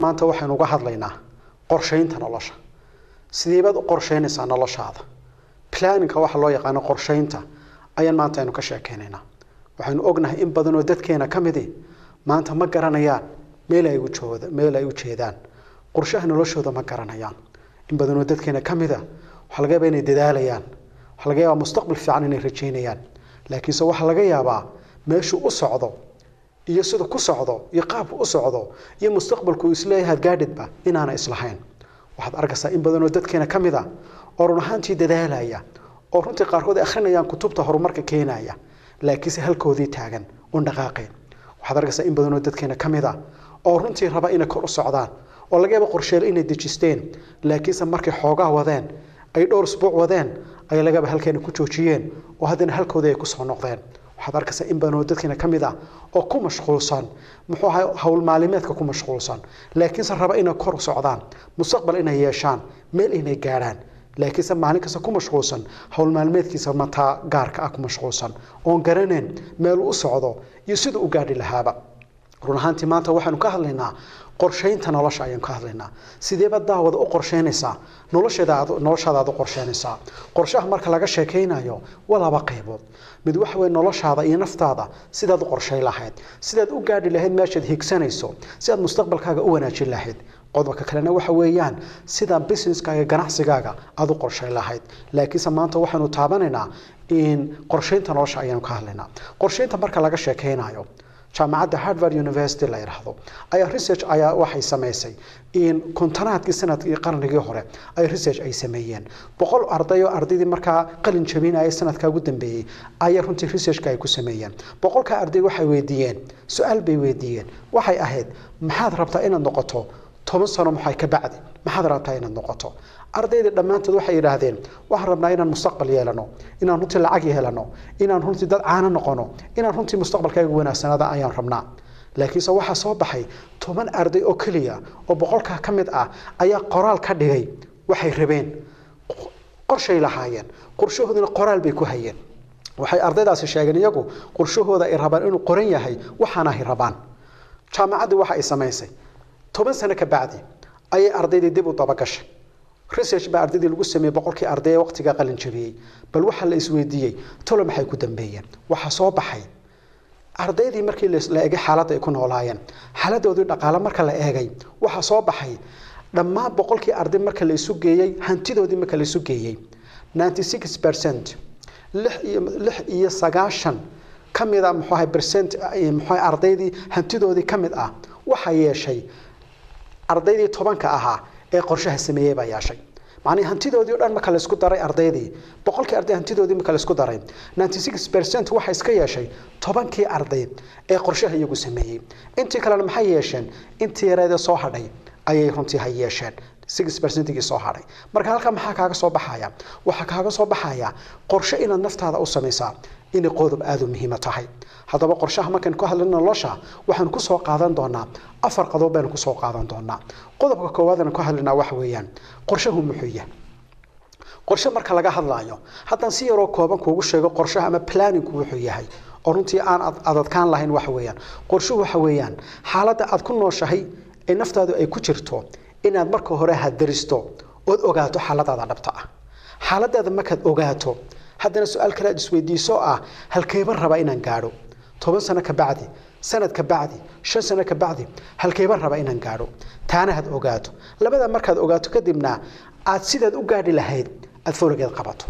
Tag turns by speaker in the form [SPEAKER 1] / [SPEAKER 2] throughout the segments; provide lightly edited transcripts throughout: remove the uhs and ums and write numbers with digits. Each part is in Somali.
[SPEAKER 1] maanta waxaynu uga hadlaynaa qorsheynta nolosha sideebaad u qorsheynaysaa noloshaada planning waxa loo yaqaan qorsheynta ayaan maanta aynu ka sheekeynaynaa waxaynu ognahay in badan oo dadkeena kamidi maanta ma garanayaan meel ay u jeedaan qorshaha noloshooda ma garanayaan in badan oo dadkeena kamida waxa laga yaabaa inay dadaalayaan waxa laga yaabaa mustaqbal fiican inay rajeynayaan laakiin se waxa laga yaabaa meeshu u socdo iyo sida ku socdo iyo qaabku u socdo iyo mustaqbalku isleeyahay gaadhidba inaana islahayn waxaad arkaysaa in badan oo dadkeena kamida oo run ahaantii dadaalaya oo runtii qaarkood akhrinayaan kutubta horumarka keenaya laakiin se halkoodii taagan oo dhaqaaqeen waxaad arkaysaa in badan oo dadkeena kamida oo runtii raba inay kor u socdaan oo laga yaabo qorsheel inay dejisteen laakiin se markay xoogaa wadeen ay dhowr usbuuc wadeen ay laga yaabo halkeena ku joojiyeen oo haddana halkoodii ay ku soo noqdeen waxaad arkaysaa in badan oo dadkeena kamid ah oo ku mashquulsan muxuu ahaa hawl maalimeedka ku mashquulsan laakiin se raba inay kor u socdaan mustaqbal inay yeeshaan meel inay gaaraan laakiin se maalin kasta ku mashquulsan hawl maalmeedkiisa mataa gaarka ah ku mashquulsan oon garaneen meel u socdo iyo sida u gaadhi lahaaba run ahaantii maanta waxaanu ka hadlaynaa qorsheynta nolosha ayaan ka hadlaynaa sideeba daawada u qorsheynaysaa noloshaada u qorsheynaysaa qorshaha marka laga sheekeynayo waa laba qaybood mid waxa weeye noloshaada iyo naftaada sidaad u qorsheyn lahayd sidaad u gaadhi lahayd meeshaad higsanayso sidaad mustaqbalkaaga u wanaajin lahayd qodobka kalena waxa weeyaan sida businesskaaga ganacsigaaga aad u qorsheyn lahayd laakiinse maanta waxaanu taabanaynaa in qorsheynta nolosha ayaanu ka hadlaynaa qorsheynta marka laga sheekeynayo jaamacadda Harvard University la yiraahdo ayaa research ayaa waxay sameysay in kontanaadkii sanadkii qarnigii hore ay research ay sameeyeen 100 arday oo ardaydii markaa qalin jabinaya sanadka ugu dambeeyay ayaa runtii research ay ku sameeyeen 100ka arday waxay weydiiyeen su'aal bay weydiiyeen waxay ahayd maxaad rabtaa inaad noqoto 10 sano maxay ka bacdi maxaad rabtaa inaad noqoto ardayda dhamaantood waxay yiraahdeen waxaan rabnaa inaan mustaqbal yeelano inaan runtii lacag yeelano inaan runtii dad caana noqono inaan runtii mustaqbalkayga wanaagsanaada ayaan rabnaa laakiin se waxa soo baxay 10 arday oo kaliya oo 100ka kamid ah ayaa qoraal ka dhigay waxay rabeen qorshay lahaayeen qorshahoodina qoraal bay ku hayeen waxay ardaydaasi sheegeen iyagu qorshahooda ay rabaan inuu qoran yahay waxaana ay rabaan jaamacaddu waxa ay sameysay 10 sano ka bacdi ay ardayda dib u dabagashay research ba ardayda lagu sameeyay 100kii arday waqtiga qalin jabiyay bal waxa la isweydiiyay tolo maxay ku dambeeyeen waxa soo baxay ardaydii markii la eegay xaaladda ay ku noolaayeen xaaladoodu dhaqaale marka la eegay waxa soo baxay dhammaan 100kii arday marka la isu geeyay hantidoodii marka la isu geeyay 96% 9 kamida muxuu ahay percent muxuu ardaydii hantidoodii kamid ah waxa yeeshay ardaydii 10ka ahaa ee qorshaha sameeyay baa yeeshay macni hantidoodii dhan marka la isku daray ardaydii 100kii arday hantidoodii marka la isku daray 96% waxa iska yeeshay 10kii arday ee qorshaha iyagu sameeyay intii kale maxay yeesheen intii yareeda soo hadhay ayay runtii hay yeesheen 6% soo hadhay marka halka maxaa kaaga soo baxaya waxa kaaga soo baxaya qorshe inaad naftaada u sameysaa in qodob aad u muhiim tahay hadaba qorshaha markaan ku hadlayno nolosha waxaan ku soo qaadan doonaa 4 qodob baan ku soo qaadan doonaa qodobka koowaad aan ku hadlaynaa wax weeyaan qorshahu muxuu yahay qorshe marka laga hadlayo haddaan si yar oo kooban kuugu sheego qorshaha ama planning wuxuu yahay oo runtii aan adadkaan lahayn wax weeyaan qorshuhu waxa weeyaan xaaladda aad ku nooshahay ee naftaadu ay ku jirto inaad marka hore hadaristo oo ogaato xaaladaada dhabta ah xaaladaada markaad ogaato haddana su'aal kale isweydiiso ah halkeeba raba inaan gaaro 10 sano ka bacdi sanad ka bacdi 5 sano ka bacdi halkeeba raba inaan gaaro taana had ogaato labada markaad ogaato kadibna aad sidaad u gaadhi lahayd aad foolgeed qabato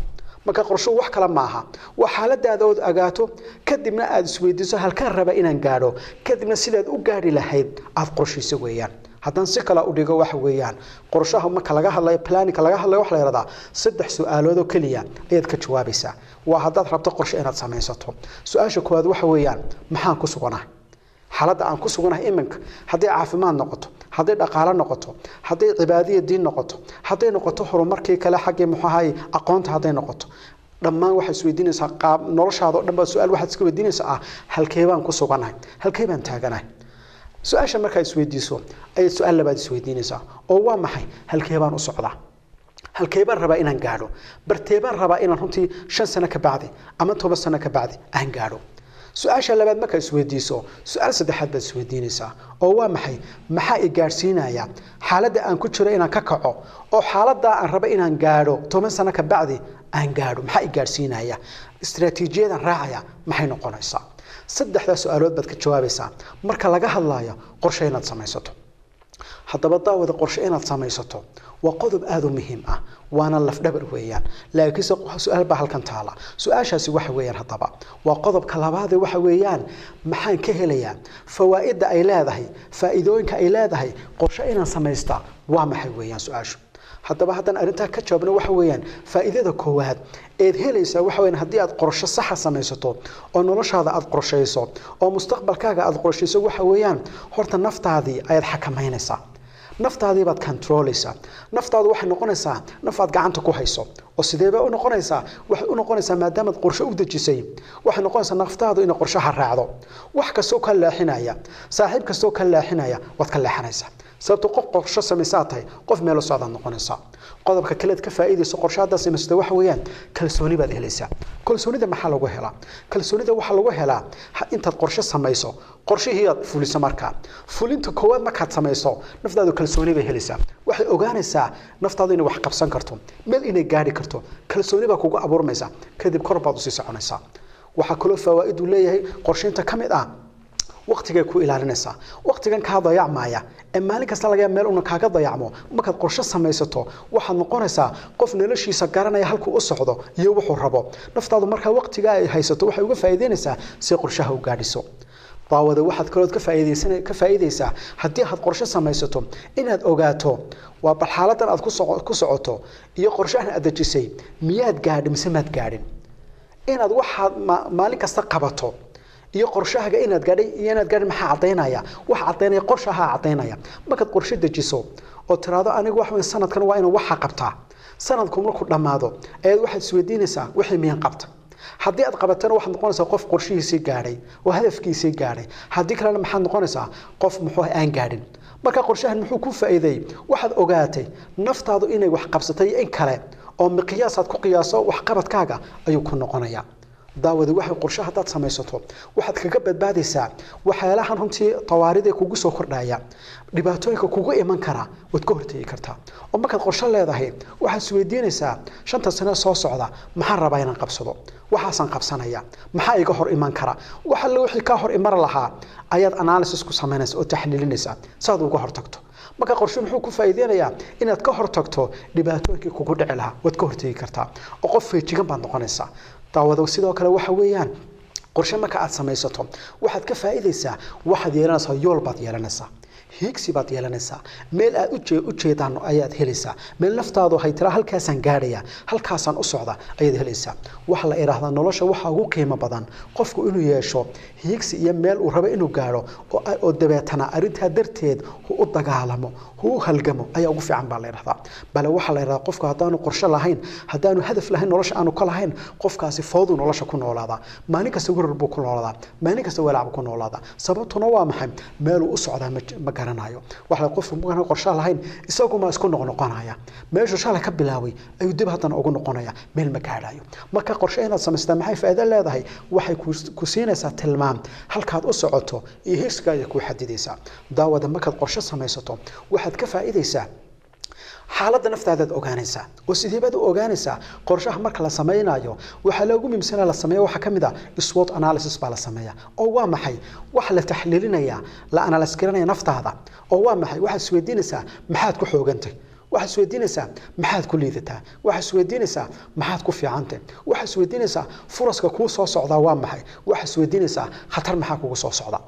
[SPEAKER 1] marka qorsho wax kala maaha waa xaaladaada oo ogaato kadibna aad isweydiiso halkaan raba inaan gaaro kadibna sidaad u gaadhi lahayd aad qorshiso weeyaan haddaan si kala u dhigo wax weeyaan qorshaha marka laga hadlayo planning laga hadlayo wax la yiraahdo 3 su'aalood oo kaliya ayaad ka jawaabaysaa waa haddaad rabto qorshe inaad samaysato su'aasha koowaad waxa weeyaan maxaan ku suganahay xaaladda aan ku suganahay iminka haddii caafimaad noqoto haddii dhaqaale noqoto haddii cibaadiyad diin noqoto haddii noqoto horumarkii kale xagee muxahay aqoonta haddii noqoto dhammaan waxa isweydiinaysaa qaab noloshaada oo dhan ba su'aal waxaad iska weydiinaysaa halkee baan ku suganahay halkee baan taaganahay su'aasha marka isweydiiso ay su'aal labaad isweydiinaysaa oo waa maxay halkee baan u socdaa halkee baan rabaa inaan gaaro bartee baan rabaa inaan runtii 5 sano ka bacdi ama 10 sano ka bacdi aan gaaro su-aasha labaad marka isweydiiso su-aal saddexaad baad isweydiinaysaa oo waa maxaa i gaarsiinaya xaaladda aan ku jiro inaan ka kaco oo xaaladda aan rabo inaan gaadho 10 sano ka bacdi aan gaadho maxaa i gaarsiinaya istiraatiijiyadan raacaya maxay noqonaysaa saddexda su'aalood baad ka jawaabaysaa marka laga hadlayo qorshe inaad samaysato haddaba daawada qorshe inaad samaysato waa qodob aad u muhiim ah waana laf dhabar weeyaan laakiin su'aal baa halkan taala su'aashaasi waxa weeyaan haddaba waa qodobka labaad waxa weeyaan maxaan ka helayaa fawaa'ida ay leedahay faa'iidooyinka ay leedahay qorshe inaan samaysta waa maxay weeyaan su'aashu haddaba haddaan arintaa ka jawaabno waxa weeyaan faa'iidada koowaad eed helaysa waxa weeyaan haddii aad qorshe sax ah samaysato oo noloshaada aad qorsheyso oo mustaqbalkaaga aad qorsheyso waxa weeyaan horta naftaadii ayaad xakameynaysaa naftaadii baad controleysaa naftaadu waxay noqonaysaa nafaad gacanta ku hayso oo sideeba u noqonaysaa waxay u noqonaysaa maadaama qorshe u dejisay waxay noqonaysaa naftaadu in qorshaha raacdo wax kastoo ka leexinaya saaxiib kastoo ka leexinaya waad ka leexanaysaa sababtoo qof qorshe samaysaa tahay qof meel u socda noqonaysaa qodobka kale ka faa'iideyso qorshaada samaysta waxa weeyaan kalsooni baad helaysaa kalsoonida maxaa lagu helaa kalsoonida waxa lagu helaa intaad qorshe samayso qorshihii aad fuliso markaa fulinta koowaad markaad samayso naftaadu kalsooni bay helaysaa waxay ogaanaysaa naftaadu inay wax qabsan karto meel inay gaari karto kalsooni baa kugu abuurmaysa kadib kor baad u sii soconaysaa waxa kale faa'iido u leeyahay qorsheynta kamid ah waqtiga ku ilaalinaysa waqtigan ka dayacmaya maalin kasta laga meel una kaaga dayacmo markaad qorshe samaysato waxaad noqonaysaa qof noloshiisa garanaya halkuu u socdo iyo wuxuu rabo naftaadu marka waqtiga ay haysato waxay uga faa'iideynaysaa si qorshaha u gaadhiso daawada waxaad kalood ka faa'iideysaa haddii aad qorshe samaysato inaad ogaato waa bal xaaladan aad ku socoto iyo qorshahan aad dejisay miyaad gaadhin mise maad gaadhin inaad waxaad maalin kasta qabato iyo qorshahaaga inaad gaadhin maxaa cadeynaya wax cadeynaya qorshaha cadeynaya markaad qorshe dejiso oo tiraado anigu wax weyn sanadkan waa inaan waxa qabtaa sanadku markuu dhamaado ayaad waxaad isweydiinaysaa wixii miyaan qabta haddii aad qabatana waxaad noqonaysaa qof qorshihiisii gaadhay oo hadafkiisii gaadhay haddii kalena maxaad noqonaysaa qof muxuu aan gaadhin marka qorshahan muxuu ku faa'iiday waxaad ogaatay naftaadu inay wax qabsatay in kale oo miqyaasaad ku qiyaaso wax qabadkaaga ayuu ku noqonayaa daawada waxa qorshe hadaad samaysato waxaad kaga badbaadaysaa waxyaalahan runtii tawaarida kugu soo kordhaya dhibaatooyinka kugu iman kara wad ka hortagi kartaa oo markaad qorshe leedahay waxaad isweydiinaysaa 5 sano soo socda maxaan rabaa inaan qabsado waxaasan qabsanaya maxaa iga hor iman kara waxa la wixii ka hor iman lahaa ayaad analysis ku samaynaysaa oo taxliilinaysaa saad uga hortagto marka qorshe muxuu ku faa'iideynayaa inaad ka hortagto dhibaatooyinkii kugu dhici lahaa wad ka hortagi kartaa oo qof feejigan baad noqonaysaa daawada sidoo kale waxa weeyaan qorshe marka aad samaysato waxaad ka faa'iideysaa waxaad yeelanaysaa yool baad yeelanaysaa higsi baad yeelanaysaa meel aad u jeedaan ayaad helaysaa meel naftaadu hay tira halkaasaan gaadhaya halkaasaan u socda ayaad helaysaa waxa la yiraahdaa nolosha waxa ugu qiimo badan qofku inuu yeesho higsi iyo meel uu rabo inuu gaaro oo dabeetana arinta darteed uu u dagaalamo uu halgamo ayaa ugu fiican baa la yiraahdaa bal waxa la yiraahdaa qofku hadaanu qorshe lahayn hadaanu hadaf lahayn nolosha aanu ka lahayn qofkaasi foodu nolosha ku noolaada maalin kasta warar buu ku noolaada maalin kasta walaac ku noolaada sababtuna waa maxay meel uu u socdaa ma garanayo waxa qofku markaan qorshe lahayn isagu ma isku noqonaya meesha shalay ka bilaaway ayuu dib hadan ugu noqonaya meel ma gaadhayo marka qorshe inaad samaysataa maxay faa'iido leedahay waxay ku siinaysaa tilmaam halkaad u socoto iyo hiskaaga ku xadidaysaa daawada markaad qorshe samaysato waxaad ka faa'iideysaa xaaladda naftaada ogaanaysaa oo sideebaad u ogaanaysaa qorshaha marka la sameeynayo waxa lagu mimsana la sameeyo waxa kamid ah SWOT analysis baa la sameeyaa oo waa maxay wax la taxliilinaya la analysis garanaya naftaada oo waa maxay waxa isweydiinaysaa maxaad ku xoogantay waxa isweydiinaysaa maxaad ku liidataa waxa isweydiinaysaa maxaad ku fiicantay waxa isweydiinaysaa furaska ku soo socda waa maxay waxa isweydiinaysaa khatar maxaa kugu soo socda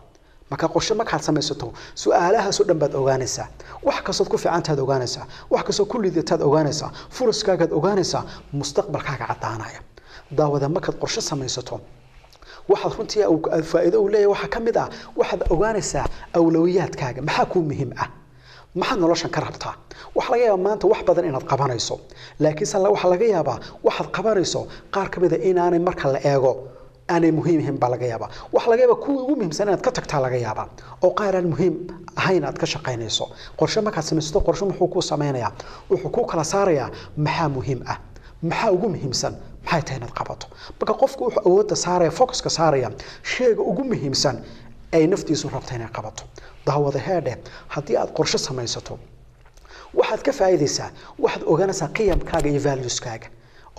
[SPEAKER 1] marka qorshe markaad samaysato su'aalahaas oo dhan baad ogaanaysaa wax kastoo ku fiicantaad ogaanaysaa wax kastoo ku liidataad ogaanaysaa furaskaaga ogaanaysaa mustaqbalkaaga cadaanaya daawada markaad qorshe samaysato waxaad runtii faa'iido u leeyahay waxa kamid ah waxaad ogaanaysaa awlawiyaadkaaga maxaa ku muhiim ah maxaad noloshan ka rabtaa waxa laga yaabaa maanta wax badan inaad qabanayso laakiin waxa laga yaabaa waxaad qabanayso qaar kamid ah inaanay marka la eego aanay muhiim baa laga yaabaa wax laga yaabaa kuwa ugu muhiimsan inaad ka tagtaa laga yaabaa oo qaar aan muhiim ahayn aad ka shaqaynayso qorshe markaad samaysato qorshe muxuu ku samaynayaa wuxuu ku kala saarayaa maxaa muhiim ah maxaa ugu muhiimsan maxay tahay inaad qabato marka qofku wuxuu awoodda saaraya focuska saaraya shayga ugu muhiimsan ay naftiisu rabto inay qabato daawada heedhe haddii aad qorshe samaysato waxaad ka faa'iideysaa waxaad ogaanaysaa qiyamkaaga iyo valueskaaga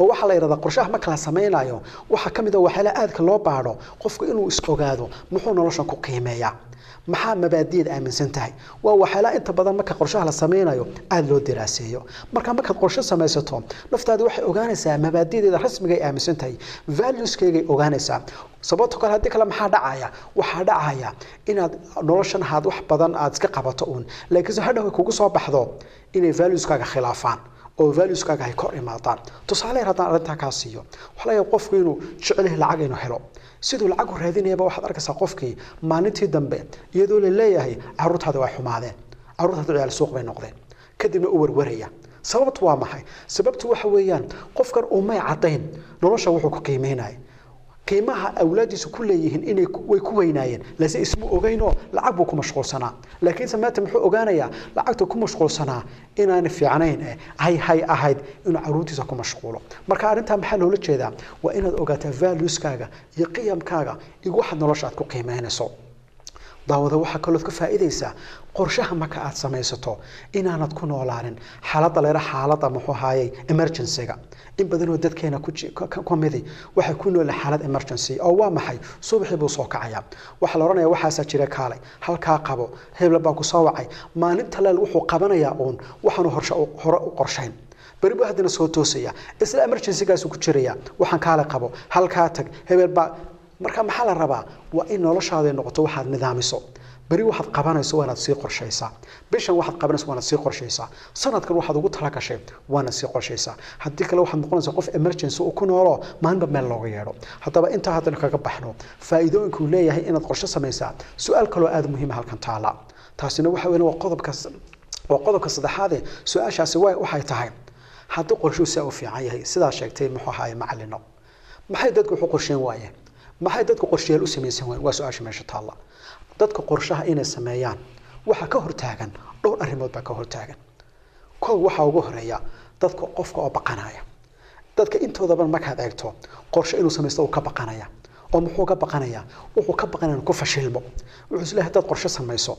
[SPEAKER 1] oo waxa la yiraahdaa qorshaha marka la sameeyo waxa kamid ah waxyaala aadka loo baaro qofku inuu is ogaado muxuu nolosha ku qiimeeyaa maxaa mabaadi'da aaminsan tahay waa waxyaala inta badan marka qorshaha la sameeyo aad loo diraaseeyo marka qorshe samaysato naftaadu waxay ogaanaysaa mabaadi'deeda rasmiga ay aaminsan tahay valueskaaga ay ogaanaysaa sababtoo kale hadii kale maxaa dhacaya inaad noloshan haad wax badan aad iska qabato laakiin hadhow kugu soo baxdo inay valueskaaga khilaafaan oo valueskaaga ay kor imaadaan tusaale haddaan arinta ka siiyo waxa laga qofku inuu jecel yahay lacag inuu helo sidoo lacag u raadinayba waxaad arkaysaa qofkii maalintii dambe iyadoo la leeyahay carruurtaada way xumaadeen carruurtaada ciyaal suuq bay noqdeen kadibna u warwaraya sababtu waa maxay sababtu waxa weeyaan qofkan uu may cadayn nolosha wuxuu ku qiimeynay qiimaha awlaadiisu ku leeyihiin inay way ku weynaayeen laase ismu ogeyno lacag buu ku mashquulsanaa laakiin samaata muxuu ogaanayaa lacagta ku mashquulsanaa inaan fiicnayn hay ahayd inuu caruurtiisa ku mashquulo marka arinta maxaa loola jeedaa waa inaad ogaataa valueskaaga iyo qiyamkaaga iyo waxa nolosha aad ku qiimeynayso daawada waxa kale oo ka faa'iideysa qorshaha marka aad samaysato inaanad ku noolaanin xaaladda muxuu haayay emergency-ga in badan oo dadkeena ku midi waxa ku nool xaalad emergency oo waa maxay subaxii buu soo kacaya waxa la oranayaa waxaas jira kaalay halka qabo hebel baa ku soo wacay maalinta leel wuxuu qabanayaa waxaanu hore u qorshayn bari buu hadana soo toosaya isla emergency-gaas ku jiraya waxaan kaalay qabo halka tag hebel baa marka maxaa la rabaa waa in noloshaada noqoto waxaad nidaamiso bari waxaad qabanayso waana sii qorshaysaa bishan waxaad qabanayso waana sii qorshaysaa sanadkan waxaad ugu tala gashay waana sii qorshaysaa haddii kale waxaad noqonaysaa qof emergency oo ku noolo maalinba meel looga yeedho haddaba inta haddana kaga baxno faa'iidooyinku leeyahay inaad qorshe samaysaa su'aal kale oo aad muhiim ah halkan taala taasina waxa weyn waa qodobka saddexaad ee su'aashaasi waxay tahay haddii qorshuhu si u fiican yahay sidaa sheegtay muxuu ahaay macallino maxay dadku wuxuu qorsheen waayeen maxay dadku qorsheel u sameeysan waa su'aasha meesha taala dadka qorshaha inay sameeyaan waxa ka hortaagan dhowr arrimood baa ka hortaagan koow waxa ugu horeeya dadka qofka oo baqanaya dadka intooda badan markaad eegto qorshe inuu sameysto oo ka baqanaya oo muxuu ka baqanaya wuxuu ka baqanaya ku fashilmo wuxuu isleeyahay dad qorshe sameyso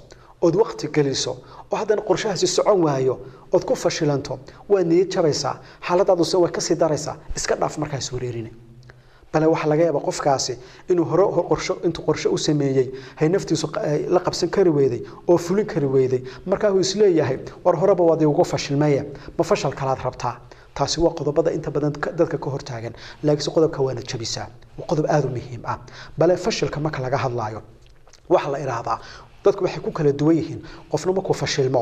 [SPEAKER 1] oo waqti geliso oo haddana qorshahaasi socon waayo oo ku fashilanto waa niyad jabaysa xaaladaadu soo way ka sii daraysa iska dhaaf markaas wareerinay bal waxa laga yaabaa qofkaasi inuu hore qorshe u sameeyay hay naftiisu la qabsan kari weeday oo fulin kari weeday marka uu isleeyahay war horeba waday ugu fashilmaya ma fashal kalaad rabtaa taasi waa qodobada inta badan dadka ka hortaagan laakiin qodobka waana jabisaa waa qodob aad u muhiim ah bal fashilka marka laga hadlaayo waxa la iraahdaa dadku waxay ku kala duwan yihiin qofna ma ku fashilmo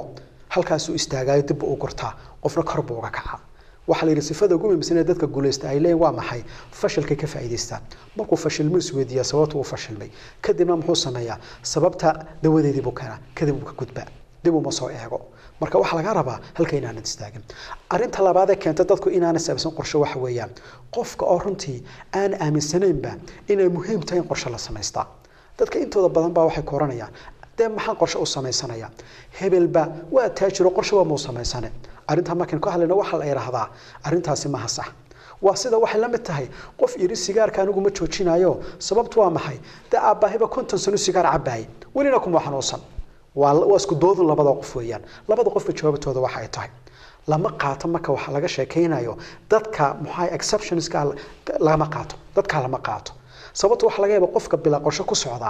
[SPEAKER 1] halkaas uu istaagayo dib u gurtaa qofna kor buu uga kacaa waxa la yiri sifada ugu muhiimsan ee dadka guuleysta ay leeyihiin waa maxay fashilka ka faa'iideystaan markuu fashilmo isweydiiyo sababta uu fashilmay kadibna muxuu sameeyaa sababta dawadeedii buu kana kadib uu ka gudbaa dib uma soo eego marka waxa laga rabaa halka inaan istaagin arinta labaad ee keenta dadku inaan sababsan qorshe waxa weeyaan qofka oo runtii aan aaminsanaynba inay muhiim tahay in qorshe la sameystaa dadka intooda badan baa waxay kooranayaan maxaan qorshe u sameysanayaa hebelba waa taajiro qorshe waa muu sameysane arinta markaan ka hadlayno waxa la yiraahdaa arintaasi ma sax waa sida wax la mid tahay qof iri sigaarka anigu ma joojinayo sababtu waa maxay aabahiba 50 sano sigaar cabay walina kuma xanuunsan waa isku doodun labada qof weeyaan labada qof jawaabtooda waxa ay tahay lama qaato marka waxa laga sheekeynayo dadka maxay exceptions ka lama qaato dadka lama qaato sababtu waxa laga yaabaa qofka bila qorshe ku socda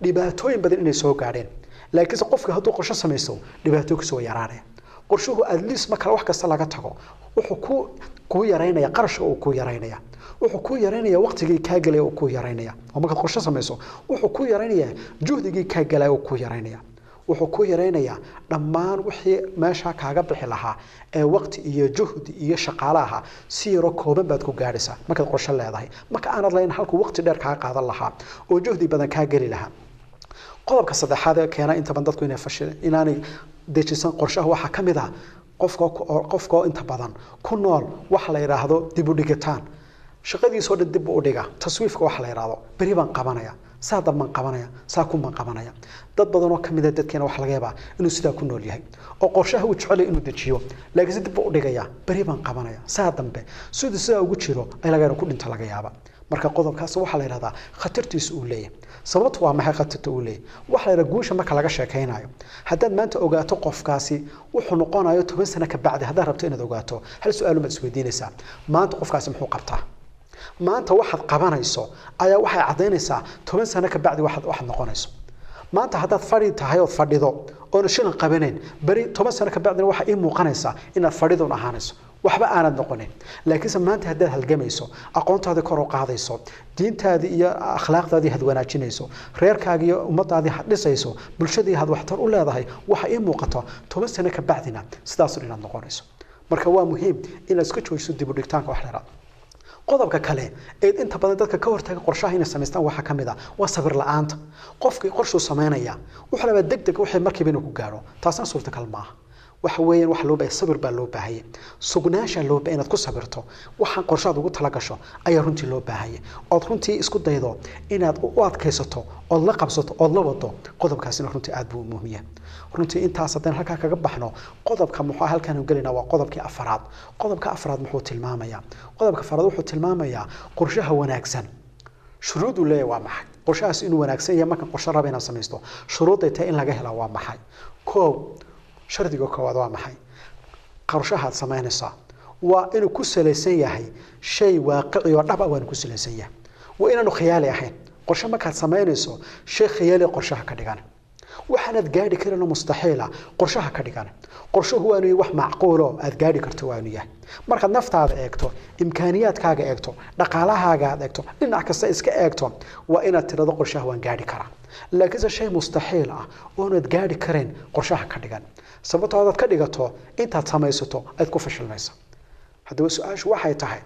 [SPEAKER 1] dhibaatooyin badan inay soo gaadheen laakiin qofka hadduu qorshe sameeyo dhibaato ku soo yaraanaya qorshuhu at least marka wax kasta laga tago wuxuu ku yareynaya qarashka uu ku yareynaya wuxuu ku yareynaya waqtigii ka galay uu ku yareynaya oo marka qorshe sameeyo wuxuu ku yareynaya juhdigii ka galay uu ku yareynaya wuxuu ku yareynaya dhammaan wixii meesha kaaga bixi lahaa ee waqti iyo juhdi iyo shaqaalaha si yar kooban baad ku gaadhaysaa marka qorshe leedahay marka aanad lahayn halku waqti dheer ka qaadan lahaa oo juhdi badan ka gali lahaa qodobka saddexaad ee keena inta badan dadku inay fashilaan inaanay dejisan qorshaha waxa kamid ah qofka inta badan ku nool waxa la yiraahdo dib u dhigitaan shaqadiisoo dib u dhiga taswiifka waxa la yiraahdo bari baan qabanaya saada man qabanaya saa ku man qabanaya dad badan oo kamid ah dadkeena wax laga yaabaa inuu sidaa ku nool yahay oo qorshaha uu jecel inuu dejiyo laakiin dib u dhigaya bari baan qabanaya saa dambe sida ugu jiro ay laga yaro ku dhinta laga yaaba marka qodobkaas waxa la yiraahdaa khatartiisu uu leeyahay sababtu waa maxay khatarta uu leeyahay waxa la yiraahdaa guusha marka laga sheekeynayo haddaad maanta ogaato qofkaasi wuxuu noqonayo 10 sano ka bacdi haddaad rabto inaad ogaato hal su'aal ma isweydiinaysaa maanta qofkaasi muxuu qabtaa maanta waxaad qabanayso ayaa waxay cadeynaysaa 10 sano ka bacdi waxaad noqonayso maanta haddaad fadhi tahay oo fadhido oo shilan qabaneen bari 10 sano ka bacdi waxa ay muuqanaysaa inaad fadhido ahaanayso waxba aanad noqonin laakiin maanta haddaad halgamayso aqoontaada kor u qaadayso diintaada iyo akhlaaqdaada had wanaajinayso reerkaaga iyo ummadaada had dhisayso bulshada had waxtar u leedahay waxa ay muuqato 10 sano ka bacdina sidaas inaad noqonayso marka waa muhiim inaad iska joojiso dib u dhigtaanka wax leeyahay qodobka kale ee inta badan dadka ka hortaga qorshaha inay sameystaan waxa kamid ah waa sabir la'aanta qofkii qorshu sameynaya wuxuu rabaa degdeg wixii markiiba inuu ku gaaro taasna suurtagal maaha waxa weeyaan wax loo baahay sabir baa loo baahay sugnaasha loo baahay inaad ku sabirto waxaan qorshaad ugu tala gasho ayaa runtii loo baahay oo runtii isku daydo inaad u adkaysato oo la qabsato oo la wado qodobkaasina runtii aad buu muhiim yahay runtii intaas hadaan halka kaga baxno qodobka muxuu halkan u galina waa qodobkii afraad qodobka afraad muxuu tilmaamayaa qodobka afraad wuxuu tilmaamayaa qorshaha wanaagsan shuruudu leeyahay waa maxay qorshahaas inuu wanaagsan yahay marka qorshe raba inaad samaysto shuruuday tahay in laga helo waa maxay koow shardiga koowaad waa maxay qorshahaad samaynaysaa waa inuu ku saleysan yahay shay waaqici oo dhab ah waa ku saleysan yahay waa inaanu khiyaali ahayn qorshe markaad samaynayso shay khiyaali qorshaha ka dhigan waxaanad gaadhi karin mustaxiila qorshaha ka dhigan qorshuhu waa inuu wax macquul oo aad gaadhi karto waa inuu yahay markaad naftaada eegto imkaaniyaadkaaga eegto dhaqaalahaaga aad eegto dhinac kasta iska eegto waa inaad tirado qorshaha waan gaadhi karaa laakiin shay mustaxiil ah oo aad gaadhi karin qorshaha ka dhigan sababtoo aad ka dhigato intaad samaysato aad ku fashilmayso haddaba su'aashu waxay tahay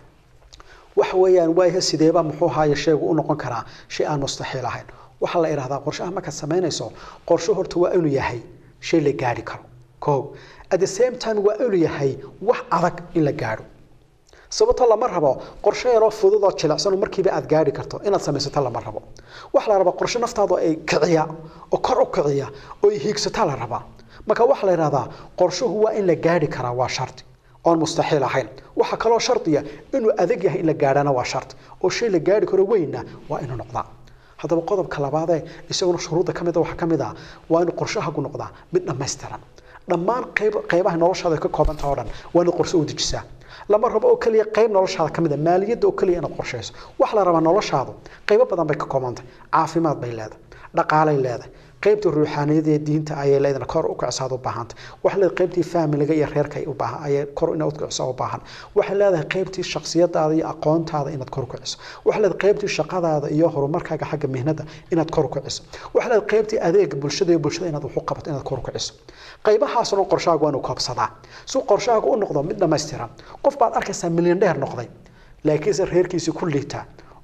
[SPEAKER 1] wax weeyaan waa sideeba muxuu haayo shaygu u noqon karaa shay aan mustaxiil ahayn waxa la yiraahdaa qorshaha marka sameynayso qorsho horta waa inuu yahay shay la gaari karo koow at the same time waa inuu yahay wax adag in la gaaro sababtoo lama rabo qorshe yar oo fudud oo jilicsan markiiba aad gaari karto inaad samaysato lama rabo wax la rabo qorshe naftaada ay kiciya oo kor u kiciya oo hiigsato la raba marka waxa la yiraahdaa qorshuhu waa in la gaari karaa waa sharti oon mustaxiil ahayn waxa kale oo shartiya inuu adag yahay in la gaarana waa shart oo shay la gaari karo weyna waa inuu noqdaa hadaba qodobka labaad ee isaguna shuruuda kamid ah waxa kamid ah waa inuu qorshaha ku noqdaa mid dhameystiran dhammaan qaybaha noloshaada ka kooban tahay oo dhan waa inuu qorshe u dejisaa lama rabo oo kaliya qayb noloshaada kamid ah maaliyadda oo kaliya inaad qorsheyso waxa la rabaa noloshaadu qaybo badan bay ka kooban tahay caafimaad bay leedahay dhaqaale ay leedahay qaybta ruuxaaniyada ee diinta ay leedahay kor u kacsaad u baahan waxa la qaybtii family-ga iyo reerka ay u baahan ay kor inaad u kacsaad u baahan waxa leedahay qaybtii shakhsiyadaada iyo aqoontaada inaad kor u kacso waxa leedahay qaybtii shaqadaada iyo horumarkaaga xagga mihnada inaad kor u kacso waxa leedahay qaybtii adeeg bulshada iyo bulshada inaad wax u qabato inaad kor u kacso qaybahaas oo qorshaagu waa inuu koobsadaa si qorshaagu u noqdo mid dhameystiran qof baad arkaysaa milyaneer noqday laakiin reerkiisa ku liita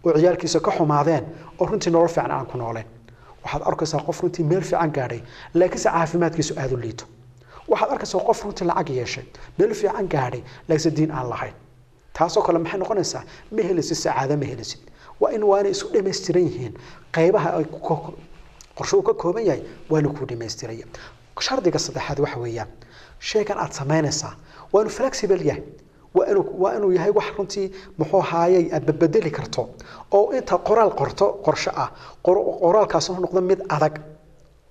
[SPEAKER 1] oo ciyaalkiisa ka xumaadeen oo runtii nolol fiican aan ku nooleen waxaad arkaysaa qof runtii meel fiican gaaray laakiin caafimaadkiisu aad u liito waxaad arkaysaa qof runtii lacag yeeshay meel fiican gaaray laakiin diin aan lahayn taasoo kale maxay noqonaysaa ma helisid saacada ma helisid waa in isu dhameystiran yihiin qaybaha ay qorshuhu ka kooban yahay waa inuu ku dhameystiraya shardiga saddexaad waxa weeyaan shaygan aad samaynaysaa waa inuu flexible yahay waa inuu yahay wax runtii muxuu haayay aad bedeli karto oo inta qoraal qorto qorshe ah qoraalkaas oo noqdo mid adag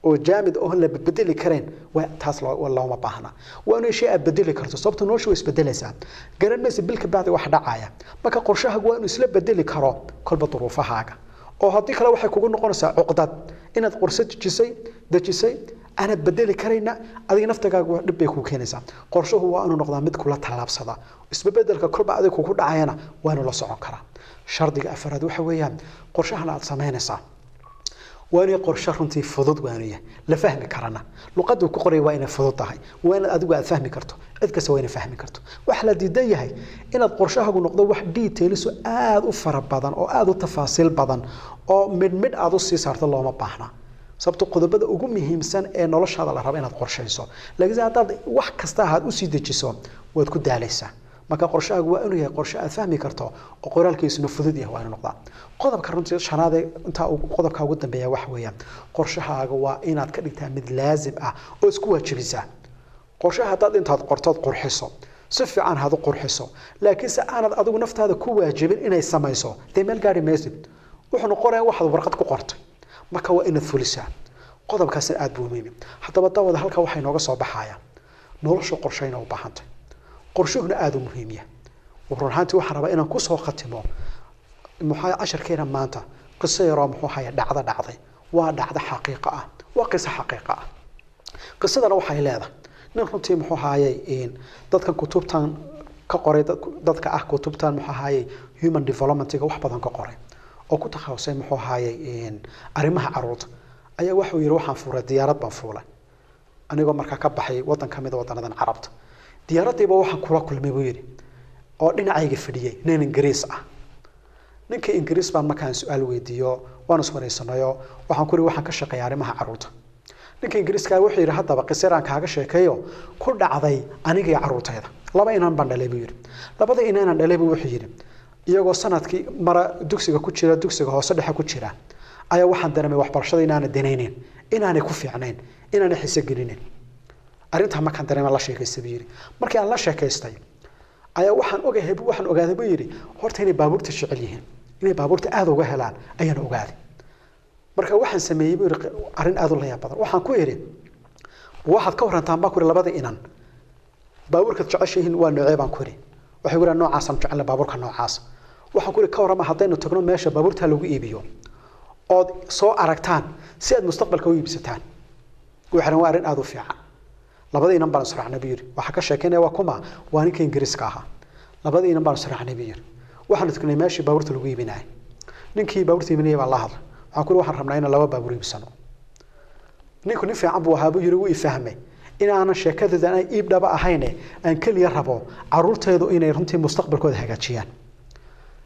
[SPEAKER 1] oo jaamid oo la bedeli kareen waa taas looma baahna waa inuu shay aad bedeli karto sababtoo noloshu way isbedelaysaa garanaysa bilka bacdi wax dhacaya marka qorshaha waa inuu isla bedeli karo kolba duruufahaaga oo haddii kale waxay kugu noqonaysaa cuqdad inaad qorshe dejisay أنا بدل كرينا أذي نفتك دب يكون كنيسة قرشه هو أنو نقدر مد كلها تلاب صدا بس ببدل ككل بعد يكون عيانا وأنو لا صعون كرا شرط أفراد وحويان قرشه على سمين صا وأنا قرشه أنتي فضود وأنيه لفهم كرنا لقد وكقري وين فضود هاي وأنا أدوق فهم كرتو أذكر سوينا فهم كرتو وحلا دي هاي إن القرشه هو نقدر واحد ديتيلس آذ وفرب بدن أو آذ تفاصيل بدن أو من آذ السيسارة الله ما بحنا sababtoo qodobada ugu muhiimsan ee noloshaada la rabo inaad qorsheyso laakiin hadaad wax kasta aad u sii dejiso waad ku daalaysaa marka qorshahaagu waa inuu yahay qorshe aad fahmi karto oo qoraalkiisuna fudud yahay waa inuu noqdaa qodobka runtii shanaad ee inta uu qodobka ugu dambeeya wax weeyaan qorshahaaga waa inaad ka dhigtaa mid laazim ah oo isku waajibisaa qorshaha hadaad intaad qortood qurxiso si fiican hadu qurxiso laakiin se aanad adigu naftaada ku waajibin inay samayso dee meel gaari maysid wuxuu noqonayaa waxaad warqad ku qortay marka waa inaad fulisaa qodobkaasina aad buu muhiim haddaba dawada halka waxay nooga soo baxayaan nolosha qorshayna u baahantay qorshuhuna aad u muhiim yahay ruuxaantii waxaan rabaa inaan ku soo khatimo maxaa casharkeena maanta qiso yar oo muxuu ahayaa dhacday waa dhacdo xaqiiqo ah waa qiso xaqiiqo ah qisadana waxay leedahay nin runtii muxuu ahaayay dadkan kutubtan ka qoray dadka ah kutubtan muxuu ahaayay human development-ga wax badan ka qoray oo ku takhasusay muxuu ahaayay arrimaha carruurta ayaa wuxuu yiri waxaan fuulay diyaarad baan fuulay anigoo markaa ka baxay wadan ka mid ah wadanadan carabta diyaaradiiba waxaan kula kulmay buu yiri oo dhinacayga fadhiyay nin Ingiriis ah ninka Ingiriis baan markaan su'aal weydiiyo waan iswareysanayo waxaan ku yiri waxaan ka shaqeeyaa arrimaha carruurta ninka Ingiriiska wuxuu yiri haddaba qisaraan kaaga sheekeeyo ku dhacday aniga iyo carruurtayda laba inaan baan dhalay buu yiri labada inaan dhalay buu wuxuu yiri iyagoo sanadkii mara dugsiga ku jira dugsiga hoose dhexe ku jira ayaa waxaan dareemay waxbarashada inaan danaynin inaan ku fiicnayn inaan xiise gelinin arinta ma kan dareemay la sheekaystay yiri markii aan la sheekaystay ayaa waxaan ogaaday buu yiri horta inay baabuurta jecel yihiin inay baabuurta aad uga helaan ayaan ogaaday marka waxaan sameeyay buu yiri arin aad u la yaab badan waxaan ku yiri waxaad ka warantaan baa ku yiri labada inan baabuurka jeceshiin waa noocee baan ku yiri waxay yiraahdeen noocaas aan jecel baabuurka noocaas waxaan ku yiri ka warama haddaynu tagno meesha baabuurta lagu iibiyo oo soo aragtaan si aad mustaqbalka u iibsataan waxaan waa arin aad u fiican labada inan baan saraxnay buu yiri waxa ka sheekeynaya waa kuma waa ninka Ingiriiska ahaa labada inan baan saraxnay buu yiri waxaan tagnay meesha baabuurta lagu iibinay ninkii baabuurta iibinay baa la hadlay waxaan ku waxaan rabnaa in laba baabuur iibsano ninku nin fiican buu ahaa buu yiri wuu fahmay in aan sheekadooda ay iib dhaba ahayn aan kaliya rabo carruurteedu inay runtii mustaqbalkooda hagaajiyaan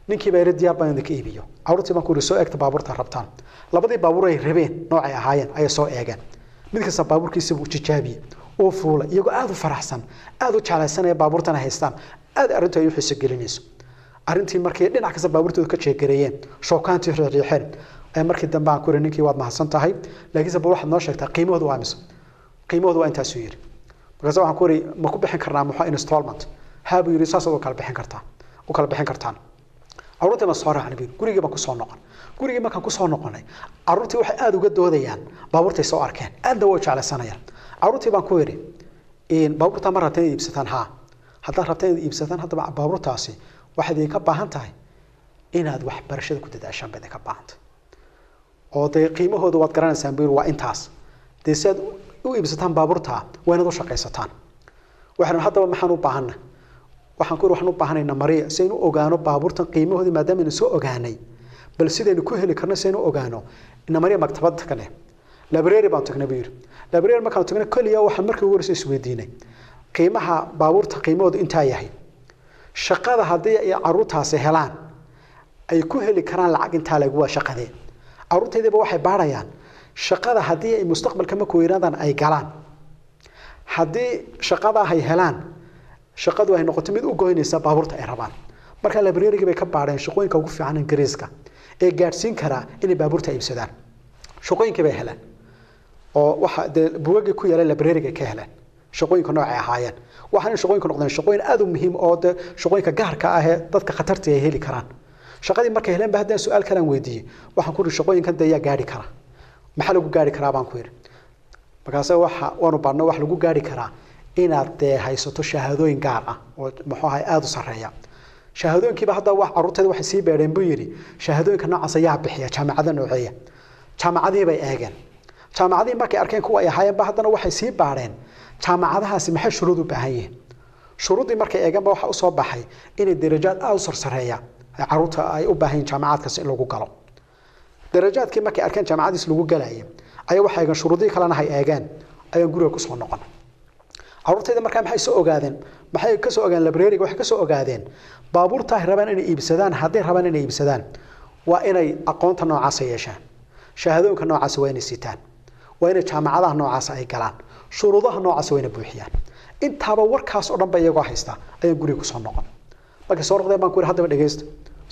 [SPEAKER 1] ninkii baa diyaar baan idinka iibiyo carruurtii baan ku soo eegta baabuurta rabtaan labadii baabuur ay rabeen noocay ahaayeen ay soo eegeen mid kasta baabuurkiisa buu tijaabiyay oo fuulay iyagoo aad u faraxsan aad u jeclaysanaya baabuurtana haystaan aad arintu ay u xiiso gelinayso arintii markii dhinac kasta baabuurtooda ka jeegareeyeen shookaantii riixeen ay markii dambe aan ku yiri ninkii waad mahadsan tahay laakiin sabab waxaad noo sheegtaa qiimahoodu waa mise qiimahoodu waa intaas yiri markaas waxaan ku yiri ma ku bixin karnaa muxuu installment haabu yiri saas oo kala bixin kartaan carruurtii ma soo raacnay gurigii baan ku soo noqon gurigii markaan ku soo noqonay carruurtii waxay aad uga doodayaan baabuurtay soo arkeen aad way jeclaysanayaan carruurtii baan ku yiri baabuurta ma rabtaan iibsataan haddaad rabtaan iibsataan haddaba baabuurtaasi waxaad idinka baahan tahay inaad waxbarashada ku dadaashaan baad idinka baahan tahay oo dee qiimahooda waad garanaysaan buu waa intaas dee si aad u iibsataan baabuurta waa inaad u shaqaysataan waxaan haddaba maxaan u baahannahay waxaan ku waxaan u baahanaynaa Maria si aynu ogaano baabuurtan qiimahoodii maadaama aynu soo ogaanay bal sidaynu ku heli karno si aynu ogaano in Maria maktabada kale library baan tagnay buu library markaan tagnay kaliya waxaan markii ugu horeysay isweydiinay qiimaha baabuurta qiimahoodu inta yahay shaqada hadii ay carruurtaasi helaan ay ku heli karaan lacag inta lagu waa shaqadeen carruurteedaba waxay baarayaan shaqada hadii ay mustaqbalka ma ku yiraahdaan ay galaan hadii shaqada ay helaan shaqadu ay noqoto mid u goynaysa baabuurta ay rabaan marka library-ga bay ka baareen shaqooyinka ugu fiican Ingiriiska ee gaarsiin kara inay baabuurta iibsadaan shaqooyinka bay helaan oo waxa buugaagii ku yaala library-ga ka helaan shaqooyinka noocay ahaayeen waxaan shaqooyinka noqdeen shaqooyin aad u muhiim oo shaqooyinka gaarka ah ee dadka khatarta ay heli karaan shaqadii markay heleen ba haddaan su'aal kale weydiiyay waxaan ku yiri shaqooyinkan daya gaari kara maxaa lagu gaari karaa baan ku yiri markaas waanu baadno wax lagu gaari karaa inaad haysato shahaadooyin gaar ah oo muxuu ahay aad u sareeya shahaadooyinkiiba hadda wax carruurteeda waxay sii beereen buu yiri shahaadooyinka noocaas ayaa bixiya jaamacada nooceeya jaamacadii bay eegeen jaamacadii markay arkeen kuwa ay ahaayeen ba haddana waxay sii baareen jaamacadahaasi maxay shuruud u baahan yihiin shuruudii markay eegeen ba waxa u soo baxay inay darajaad aad u sareeya carruurta ay u baahan yihiin jaamacadkaas in lagu galo darajaadkii markay arkeen jaamacadiis lagu galay ayaa waxay eegeen shuruudii kalena hay eegeen ayaan guriga ku soo noqon carruurteeda markaa maxay soo ogaadeen maxay ka soo ogaadeen library-ga waxay ka soo ogaadeen baabuurta ay rabaan inay iibsadaan haddii rabaan inay iibsadaan waa inay aqoonta noocaas yeeshaan shahaadooyinka noocaas waa inay sitaan waa inay jaamacadaha noocaas ay galaan shuruudaha noocaas waa inay buuxiyaan intaaba warkaas oo dhan ba iyagoo haysta ayaan guriga ku soo noqon markay soo noqdeen baan ku yidhi haddaba dhegeysta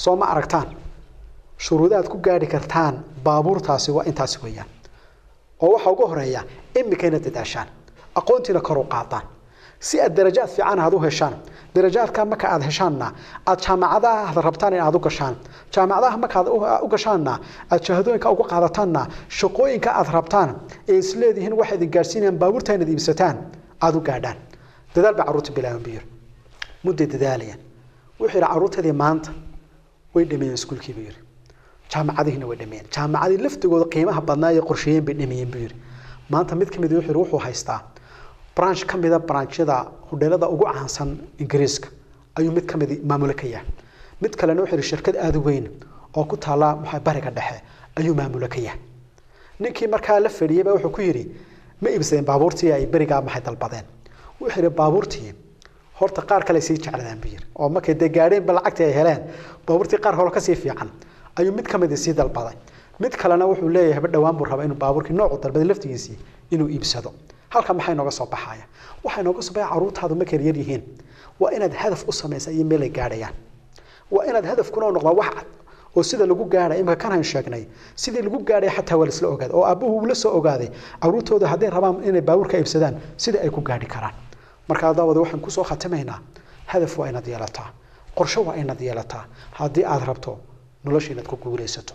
[SPEAKER 1] soo ma aragtaan shuruudaad ku gaari kartaan baabuurtaasi waa intaasi weeyaan oo waxa ugu horeeya imikayna dadaashaan aqoontiina kor u qaadaan si aad darajaad fiican aad u heshaan darajaadka marka aad heshaanna aad jaamacadaha aad rabtaan in aad u gashaan jaamacadaha marka aad u gashaanna aad shahaadooyinka ugu qaadataanna shaqooyinka aad rabtaan ee isleedihiin waxa idin gaarsiinayaan baabuurta inaad iibsataan aad u gaadhaan dadaal baa carruurta bilaabaan biir muddo dadaalayaan wixii carruurtadii maanta way dhameeyeen iskuulkii biir jaamacadihina way dhameeyeen jaamacadii laftigooda qiimaha badnaa ee qorsheeyeen bay dhameeyeen biir maanta mid kamid wuxuu haystaa branch kamida branchada hodheelada ugu caansan Ingiriiska ayuu mid kamid maamul ka yahay mid kalena wuxuu shirkad aad u weyn oo ku taala maxay bariga dhexe ayuu maamul ka yahay ninkii markaa la fadhiyay wuxuu ku yiri ma iibsadeen baabuurtii ay bariga maxay dalbadeen wuxuu yiri baabuurtii horta qaar kale sii jecladaan biir oo markay gaareen lacagta ay heleen baabuurtii qaar hore ka sii fiican ayuu mid kamid sii dalbaday mid kalena wuxuu leeyahay dhawaan buu rabaa inuu baabuurkii nooc dalbaday laftigiisii inuu iibsado halka maxay nooga soo baxaya waxay nooga soo baxay carruurtaadu ma kariir yihiin waa inaad hadaf u sameeysaa iyo meel ay gaarayaan waa inaad hadafkuna noqdo wax cad oo sida lagu gaaray imka kan aan sheegnay sidii lagu gaaray xataa wala isla ogaad oo abuhu la soo ogaaday carruurtooda hadday rabaan inay baabuurka iibsadaan sida ay ku gaari karaan marka daawada waxaan ku soo khatimaynaa hadaf waa inaad yeelataa qorshe waa inaad yeelataa haddii aad rabto nolosha inaad ku guuleysato